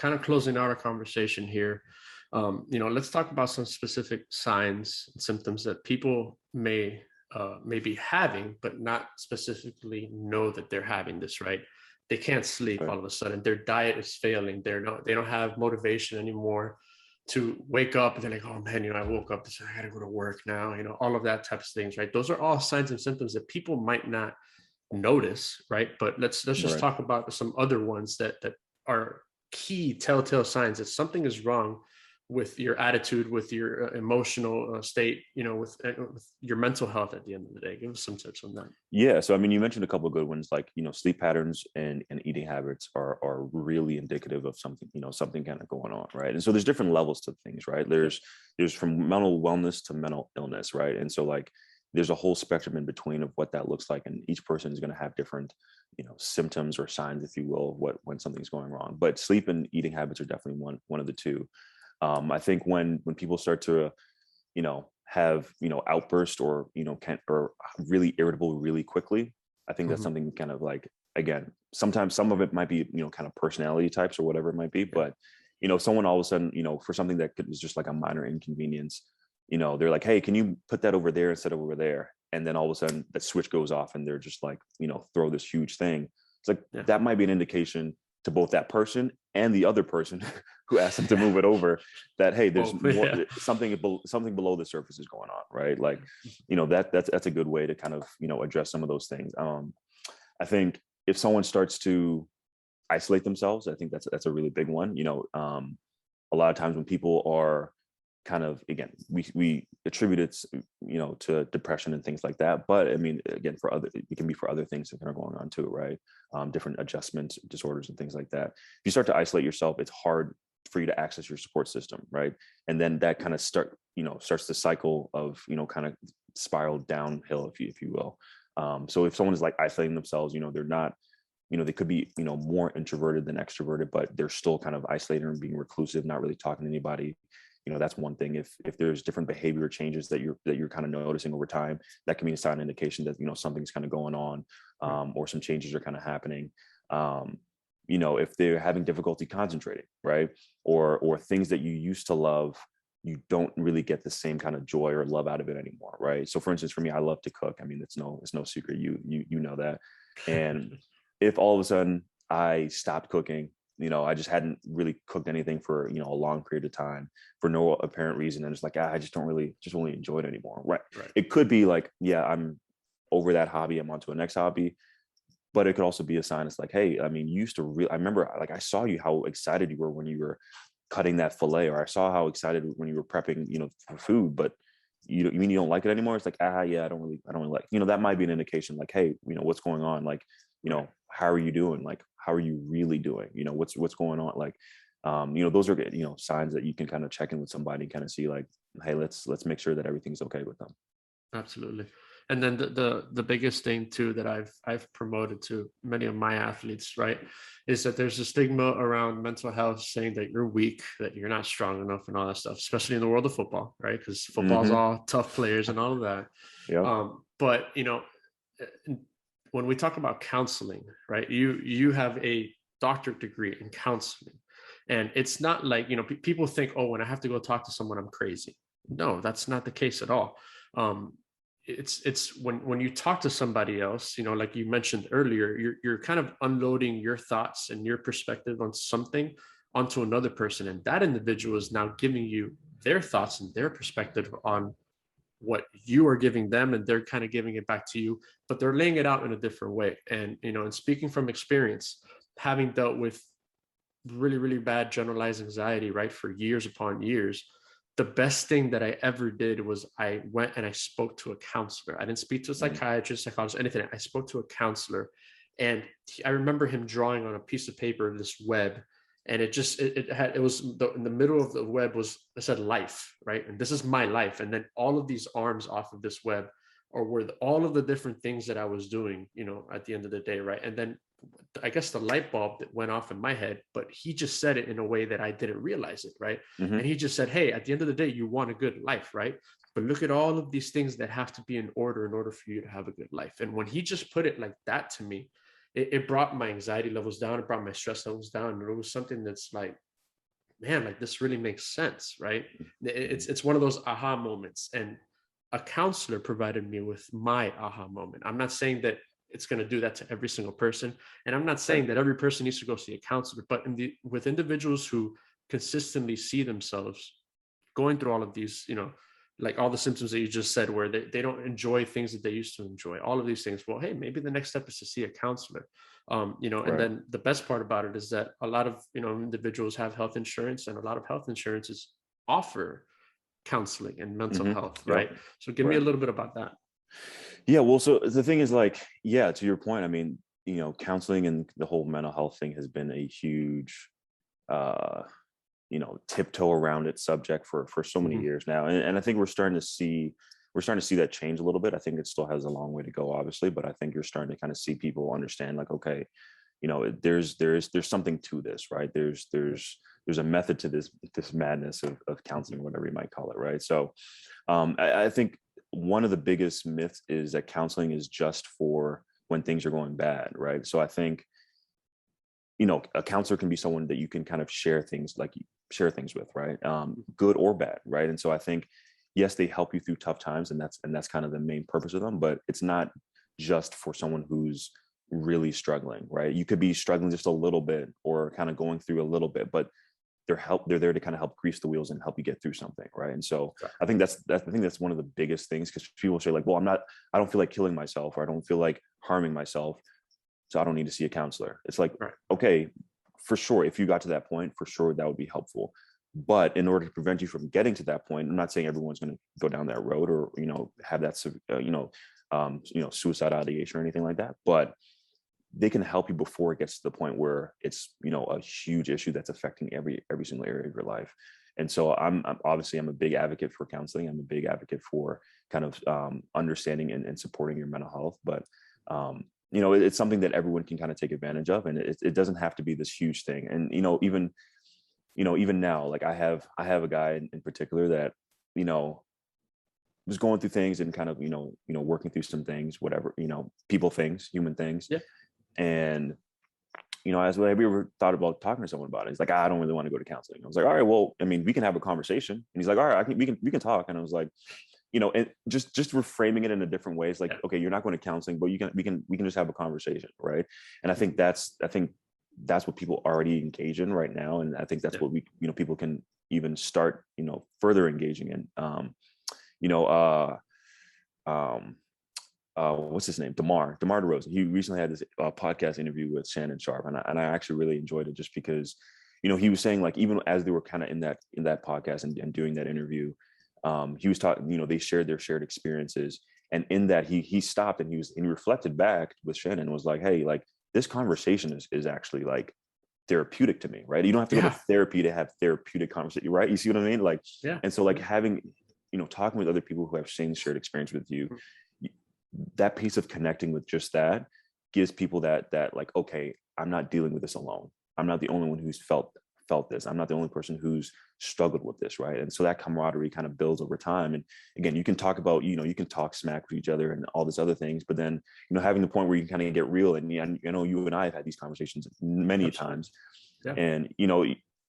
kind of closing out our conversation here, let's talk about some specific signs and symptoms that people may be having, but not specifically know that they're having this, right? They can't sleep Right. all of a sudden. Their diet is failing. They don't have motivation anymore to wake up and they're like, oh man, I woke up, I gotta go to work now, all of that type of things, right? Those are all signs and symptoms that people might not notice, right? But let's just Right. talk about some other ones that are key telltale signs that something is wrong with your attitude, with your emotional state, with your mental health at the end of the day. Give us some tips on that. Yeah. So, I mean, you mentioned a couple of good ones, like, sleep patterns and eating habits are really indicative of something, something kind of going on. Right. And so there's different levels to things, right? There's from mental wellness to mental illness. Right. And so, like, there's a whole spectrum in between of what that looks like. And each person is going to have different, symptoms or signs, if you will, when something's going wrong. But sleep and eating habits are definitely one of the two. I think when people start to have outbursts or can or really irritable really quickly, I think that's Mhm. something kind of like, again, sometimes some of it might be kind of personality types or whatever it might be, Yeah. but someone all of a sudden, for something that is just like a minor inconvenience, they're like, hey, can you put that over there instead of over there? And then all of a sudden that switch goes off and they're just like, throw this huge thing. It's like Yeah. that might be an indication to both that person and the other person who asked them to Yeah. move it over, that, hey, there's Oh, more, yeah. something below the surface is going on, right? Like, that's a good way to kind of address some of those things. I think if someone starts to isolate themselves, I think that's a really big one. A lot of times when people are kind of, again, we attribute it to depression and things like that, but I mean, again, it can be for other things that are going on too, right? Different adjustment disorders and things like that. If you start to isolate yourself, it's hard for you to access your support system, right? And then that kind of starts the cycle of kind of spiral downhill, if you will. So if someone is like isolating themselves, they're not, they could be more introverted than extroverted, but they're still kind of isolated and being reclusive, not really talking to anybody. That's one thing. If there's different behavior changes that you're kind of noticing over time, that can be a sign indication that something's kind of going on, or some changes are kind of happening. If they're having difficulty concentrating, right, or things that you used to love, you don't really get the same kind of joy or love out of it anymore, right? So, for instance, for me, I love to cook. I mean, it's no secret. You know that. And if all of a sudden I stopped cooking, I just hadn't really cooked anything for a long period of time for no apparent reason, and it's like, I just don't really enjoy it anymore, right? Right. It could be like, yeah, I'm over that hobby, I'm on to a next hobby. But it could also be a sign. It's like, hey, I mean, you used to really, I remember, like, I saw you how excited you were when you were cutting that fillet, or I saw how excited when you were prepping, for food, but you mean you don't like it anymore? It's like, yeah, I don't really like, that might be an indication, like, hey, what's going on? Like, Right. how are you doing? Like, how are you really doing? What's going on? Like, those are, signs that you can kind of check in with somebody, kind of see like, hey, let's make sure that everything's okay with them. Absolutely. And then the biggest thing too that I've promoted to many of my athletes, right, is that there's a stigma around mental health, saying that you're weak, that you're not strong enough, and all that stuff, especially in the world of football, right? Because football is Mm-hmm. all tough players and all of that. Yep. But uh, when we talk about counseling, right, you have a doctorate degree in counseling, and it's not like people think, oh, when I have to go talk to someone, I'm crazy. No, that's not the case at all. um, it's when you talk to somebody else, like you mentioned earlier, you're kind of unloading your thoughts and your perspective on something onto another person, and that individual is now giving you their thoughts and their perspective on what you are giving them, and they're kind of giving it back to you, but they're laying it out in a different way. And speaking from experience, having dealt with really, really bad generalized anxiety, right, for years upon years, the best thing that I ever did was I went and I spoke to a counselor. I didn't speak to a Mm-hmm. psychiatrist, psychologist, anything. I spoke to a counselor, and I remember him drawing on a piece of paper this web, and it was in the middle of the web was, it said life, right, and this is my life, and then all of these arms off of this web or were all of the different things that I was doing, at the end of the day, right? And then I guess the light bulb that went off in my head, but he just said it in a way that I didn't realize it, right? Mm-hmm. And he just said, hey, at the end of the day, you want a good life, right? But look at all of these things that have to be in order for you to have a good life. And when he just put it like that to me, it brought my anxiety levels down. It brought my stress levels down. And it was something that's like, man, like this really makes sense, right? Mhm. It's one of those aha moments, and a counselor provided me with my aha moment. I'm not saying that it's going to do that to every single person, and I'm not Right. saying that every person needs to go see a counselor, but with individuals who consistently see themselves going through all of these, like all the symptoms that you just said, where they don't enjoy things that they used to enjoy, all of these things. Well, hey, maybe the next step is to see a counselor. And Right. then the best part about it is that a lot of, individuals have health insurance, and a lot of health insurances offer counseling and mental Hmm. health, Yep. right? So give me a Right. little bit about that. Yeah. Well, so the thing is, like, yeah, to your point, I mean, counseling and the whole mental health thing has been a huge, uh, tiptoe around it subject for so many Mhm. years now. And I think we're starting to see that change a little bit. I think it still has a long way to go, obviously, but I think you're starting to kind of see people understand, like, okay, there's something to this, right? There's a method to this madness of Mhm. counseling, whatever you might call it, right? So I think one of the biggest myths is that counseling is just for when things are going bad, right? So I think, a counselor can be someone that you can kind of share things with, right? Good or bad, right? And so I think, yes, they help you through tough times, and that's kind of the main purpose of them. But it's not just for someone who's really struggling, right? You could be struggling just a little bit or kind of going through a little bit, but they're there to kind of help grease the wheels and help you get through something, right? And so I think that's one of the biggest things, because people say, like, well, I don't feel like killing myself, or I don't feel like harming myself, so I don't need to see a counselor. It's like, Right. okay, for sure, if you got to that point, for sure that would be helpful. But in order to prevent you from getting to that point, I'm not saying everyone's going to go down that road, or have that suicide ideation or anything like that, but they can help you before it gets to the point where it's a huge issue that's affecting every single area of your life. And so I'm a big advocate for counseling. I'm a big advocate for kind of understanding and supporting your mental health. But it's something that everyone can kind of take advantage of, and it doesn't have to be this huge thing. And even now, like, I have a guy in particular that you know was going through things and kind of working through some things, whatever, people things, human things. Yeah. And as have you ever thought about talking to someone about it? He's like, I don't really want to go to counseling. I was like, all right, well, I mean, we can have a conversation. And he's like, all right, we can talk. And I was like, and just reframing it in a different way. It's like, Yeah. okay, you're not going to counseling, but we can just have a conversation, right? And I think that's what people already engage in right now, and I think that's Yeah. what people can even start further engaging in. You know, uh, um, what's his name? DeMar DeRozan. He recently had this podcast interview with Shannon Sharp, and I actually really enjoyed it, just because, he was saying, like, even as they were kind of in that podcast and doing that interview, he was talking. They shared their shared experiences, and in that he stopped and he reflected back with Shannon and was like, hey, like, this conversation is actually, like, therapeutic to me, right? You don't have to go to Yeah. therapy to have therapeutic conversation, right? You see what I mean? Like, Yeah. and so, like, having, talking with other people who have same shared experience with you, that piece of connecting with just that gives people that like, okay, I'm not dealing with this alone. I'm not the only one who's felt this. I'm not the only person who's struggled with this, right? And so that camaraderie kind of builds over time. And again, you can talk about, you can talk smack with each other and all these other things, but then, having the point where you can kind of get real. And you and I have had these conversations many Absolutely. times, Yeah. and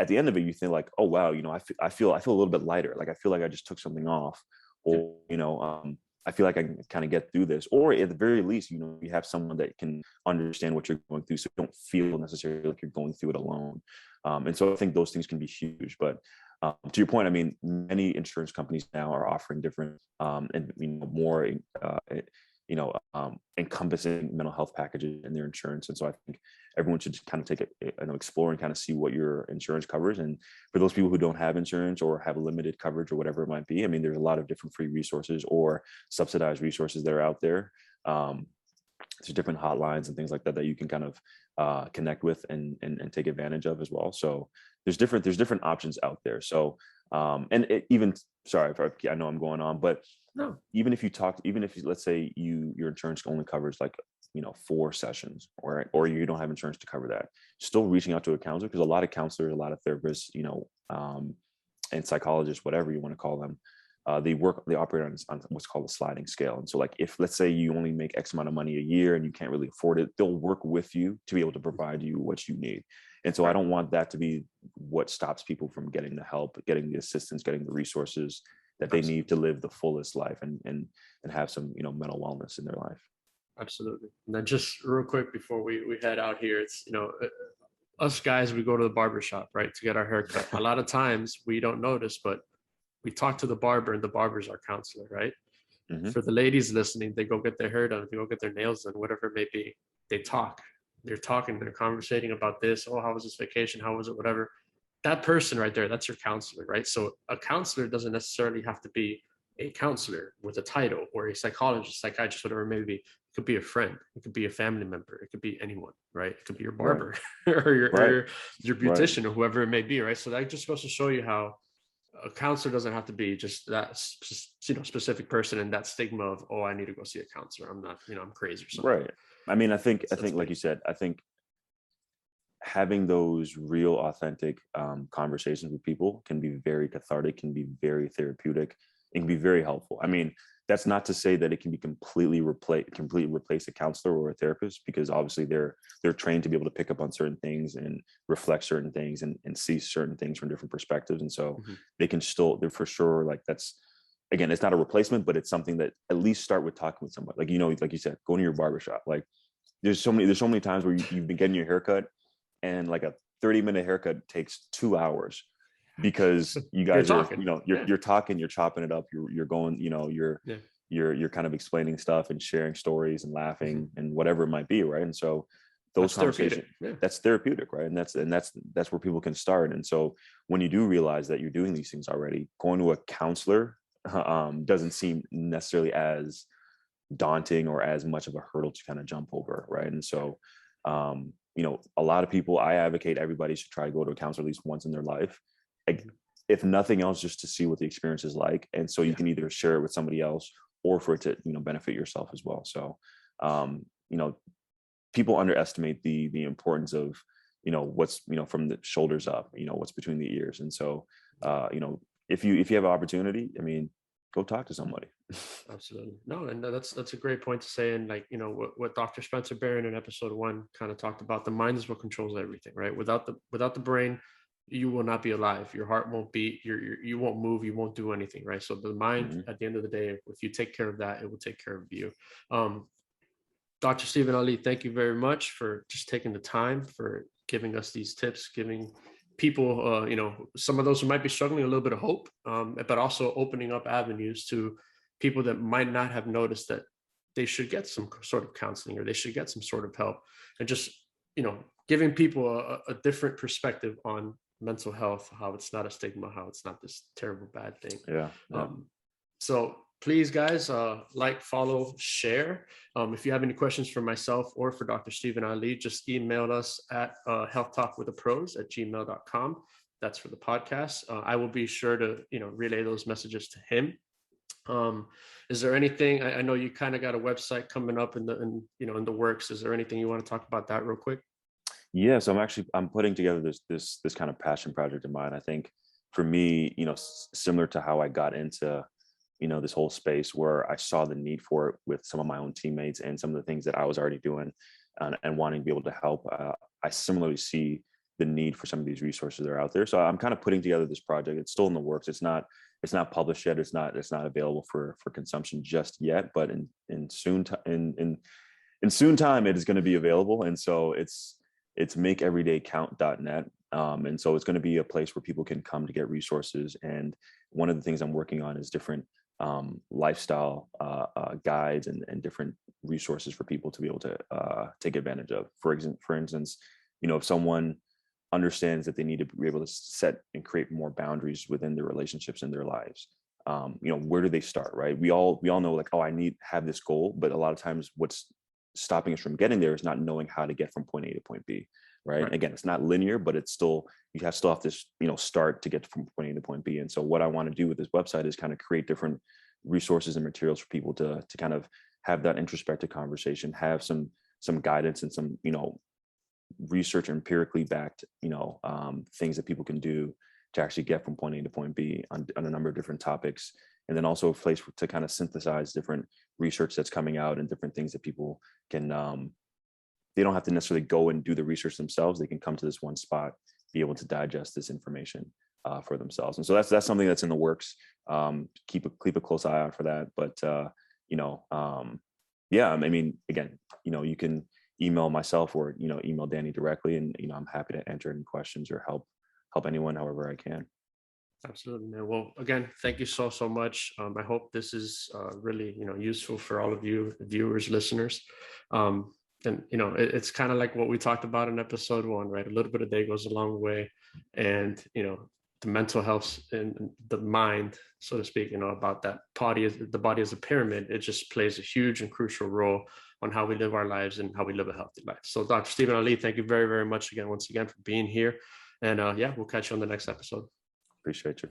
at the end of it, you think, like, oh wow, I feel a little bit lighter. Like, I feel like I just took something off, Yeah. or I feel like I can kind of get through this, or at the very least, you have someone that can understand what you're going through, so you don't feel necessarily like you're going through it alone. And so I think those things can be huge. But to your point, I mean, many insurance companies now are offering different and more encompassing mental health packages in their insurance. And so I think everyone should kind of take explore and kind of see what your insurance covers. And for those people who don't have insurance or have limited coverage or whatever it might be, I mean, there's a lot of different free resources or subsidized resources that are out there. There's different hotlines and things like that that you can kind of connect with and take advantage of as well. So there's different options out there. So and it, even sorry if I know I'm going on, but No. even if let's say your insurance only covers, like, 4 sessions, or you don't have insurance to cover that, still reaching out to a counselor, because a lot of counselors, a lot of therapists, and psychologists, whatever you want to call them, they operate on what's called a sliding scale. And so, like, if let's say you only make X amount of money a year and you can't really afford it, they'll work with you to be able to provide you what you need. And so I Right. don't want that to be what stops people from getting the help, getting the assistance, getting the resources that they need Absolutely. to live the fullest life and have some, mental wellness in their life. Absolutely. And then just real quick before we head out here, it's, us guys, we go to the barber shop, right, to get our haircut. A lot of times we don't notice, but we talk to the barber and the barber's our counselor, right? Hmm. For the ladies listening, they go get their hair done, they go get their nails done, whatever it may be. They talk. They're talking, they're conversating about this. Oh, how was this vacation? How was it? Whatever. That person right there, that's your counselor, right? So a counselor doesn't necessarily have to be a counselor with a title or a psychologist, psychiatrist, whatever it may be. It could be a friend, it could be a family member, it could be anyone, right? It could be your Right. barber or your, Right. Right. beautician or whoever it may be, right? So that just goes to show you how a counselor doesn't have to be just that specific person and that stigma of, oh, I need to go see a counselor, I'm not, I'm crazy or something. Right. I mean, I think, That's like big. you said, I think having those real, authentic conversations with people can be very cathartic, can be very therapeutic, and can be very helpful. I mean, that's not to say that it can be completely replace a counselor or a therapist, because obviously they're trained to be able to pick up on certain things and reflect certain things and see certain things from different perspectives, and so Mm-hmm. they're for sure, like, that's, again, it's not a replacement, but it's something that at least start with talking with somebody, like, like you said, going to your barbershop. Like, there's so many times where you've been getting your haircut, and like a 30-minute haircut takes 2 hours, because you You're guys are, talking. you're Yeah. you're talking, you're chopping it up, you're going, Yeah. you're kind of explaining stuff and sharing stories and Mm-hmm. laughing and whatever it might be, right? And so those That's therapeutic. conversations, Yeah. that's therapeutic, right? And that's where people can start. And so when you do realize that you're doing these things already, going to a counselor doesn't seem necessarily as daunting or as much of a hurdle to kind of jump over, right? And so a lot of people, I advocate everybody should try to go to a counselor at least once in their life, like, Mm-hmm. if nothing else, just to see what the experience is like, and so you Yeah. can either share it with somebody else or for it to benefit yourself as well. So um you know people underestimate the importance of what's from the shoulders up, what's between the ears. And so if you have an opportunity, I mean, go talk to somebody. Absolutely. No, and that's a great point to say. And like, what Dr. Spencer Barron in episode 1 kind of talked about, the mind is what controls everything, right? Without the brain, you will not be alive. Your heart won't beat, you won't move, you won't do anything, right? So the mind, Mhm. at the end of the day, if you take care of that, it will take care of you. Um, Dr. Stephen Ali, thank you very much for just taking the time, for giving us these tips, giving people, some of those who might be struggling, a little bit of hope, but also opening up avenues to people that might not have noticed that they should get some sort of counseling or they should get some sort of help, and just, giving people a different perspective on mental health, how it's not a stigma, how it's not this terrible bad thing. Yeah, yeah. Um, so please, guys, like, follow, share. If you have any questions for myself or for Dr. Stephen Ali, just email us at healthtalkwithapros@gmail.com. That's for the podcast. I will be sure to, relay those messages to him. Um, is there anything? I know you kind of got a website coming up in the works. Is there anything you want to talk about that real quick? Yeah, so I'm putting together this kind of passion project of mine. I think for me, similar to how I got into this whole space, where I saw the need for it with some of my own teammates and some of the things that I was already doing, and wanting to be able to help. I similarly see the need for some of these resources that are out there. So I'm kind of putting together this project. It's still in the works. It's not published yet. It's not available for consumption just yet. But in soon in soon time, it is going to be available. And so it's makeeverydaycount.net. And so it's going to be a place where people can come to get resources. And one of the things I'm working on is different lifestyle guides and different resources for people to be able to take advantage of. For instance, if someone understands that they need to be able to set and create more boundaries within their relationships in their lives, where do they start, right? We all know, like, oh, have this goal, but a lot of times what's stopping us from getting there is not knowing how to get from point A to point B, right? Right. Again, it's not linear, but it's still, still have to start to get from point A to point B. And so what I want to do with this website is kind of create different resources and materials for people to kind of have that introspective conversation, have some guidance and some research empirically backed things that people can do to actually get from point A to point B on a number of different topics. And then also a place to kind of synthesize different research that's coming out and different things that people can they don't have to necessarily go and do the research themselves. They can come to this one spot, be able to digest this information for themselves. And so that's something that's in the works. Keep a close eye out for that. But yeah, I mean, again, you can email myself or email Danny directly, and I'm happy to answer any questions or help anyone however I can. Absolutely, man. Well, again, thank you so much. I hope this is really useful for all of you viewers, listeners. And it's kind of like what we talked about in episode 1, right? A little bit a day goes a long way, and the mental health and the mind, so to speak, about that the body as a pyramid. It just plays a huge and crucial role on how we live our lives and how we live a healthy life. So, Dr. Stephen Alli, thank you very, very much once again for being here. And yeah, we'll catch you on the next episode. Appreciate you.